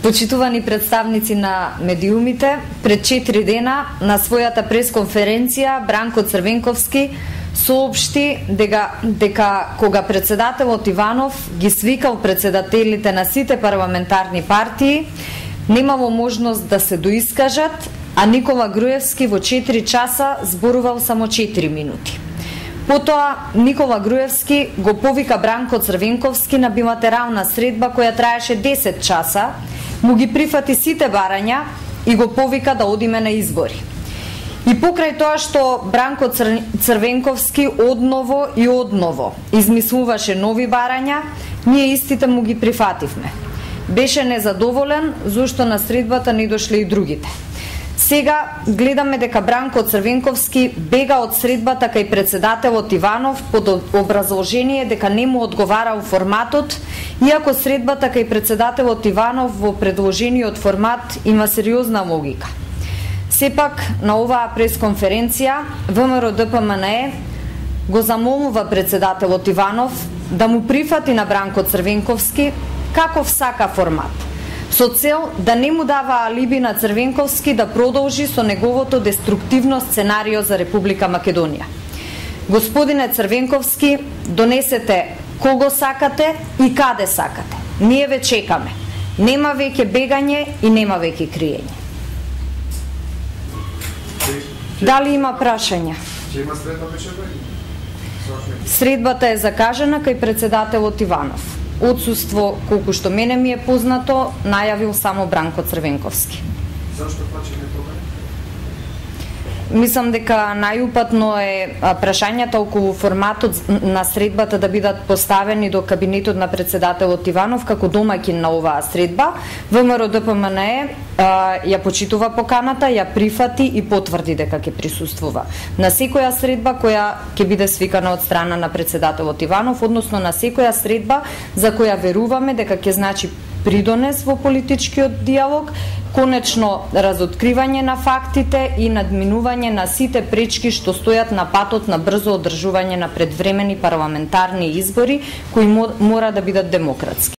Почитувани представници на медиумите, пред 4 дена на својата пресконференција Бранко Црвенковски соопшти дека кога председателот Иванов ги свикал председателите на сите парламентарни партии, немало можност да се доискажат, а Никола Груевски во 4 часа зборувал само 4 минути. Потоа Никола Груевски го повика Бранко Црвенковски на билатерална средба која траеше 10 часа, му ги прифати сите барања и го повика да одиме на избори. И покрај тоа што Бранко Црвенковски одново и одново измислуваше нови барања, ние истите му ги прифативме. Беше незадоволен зашто на средбата не дошле и другите. Сега гледаме дека Бранко Црвенковски бега од средбата кај председателот Иванов под образложение дека не му одговарал форматот, иако средбата кај председателот Иванов во предложениот формат има сериозна логика. Сепак на оваа пресконференција ВМРО-ДПМНЕ го замолува председателот Иванов да му прифати на Бранко Црвенковски каков сака формат, со цел да не му дава алиби на Црвенковски да продолжи со неговото деструктивно сценарио за Република Македонија. Господине Црвенковски, донесете кого сакате и каде сакате. Ние ве чекаме. Нема веќе бегање и нема веќе криење. Дали има прашања? Средбата е закажана кај председателот Иванов. Отсуство, колку што мене ми е познато, најавил само Бранко Црвенковски. Зашто плачење тога? Мислам дека најупатно е прашањата околу форматот на средбата да бидат поставени до кабинетот на председателот Иванов како домаќин на оваа средба. ВМРО-ДПМНЕ ја почитува поканата, ја прифати и потврди дека ќе присуствува на секоја средба која ќе биде свикана од страна на председателот Иванов, односно на секоја средба за која веруваме дека ќе значи придонес во политичкиот диалог, конечно разоткривање на фактите и надминување на сите пречки што стојат на патот на брзо одржување на предвремени парламентарни избори кои мора да бидат демократски.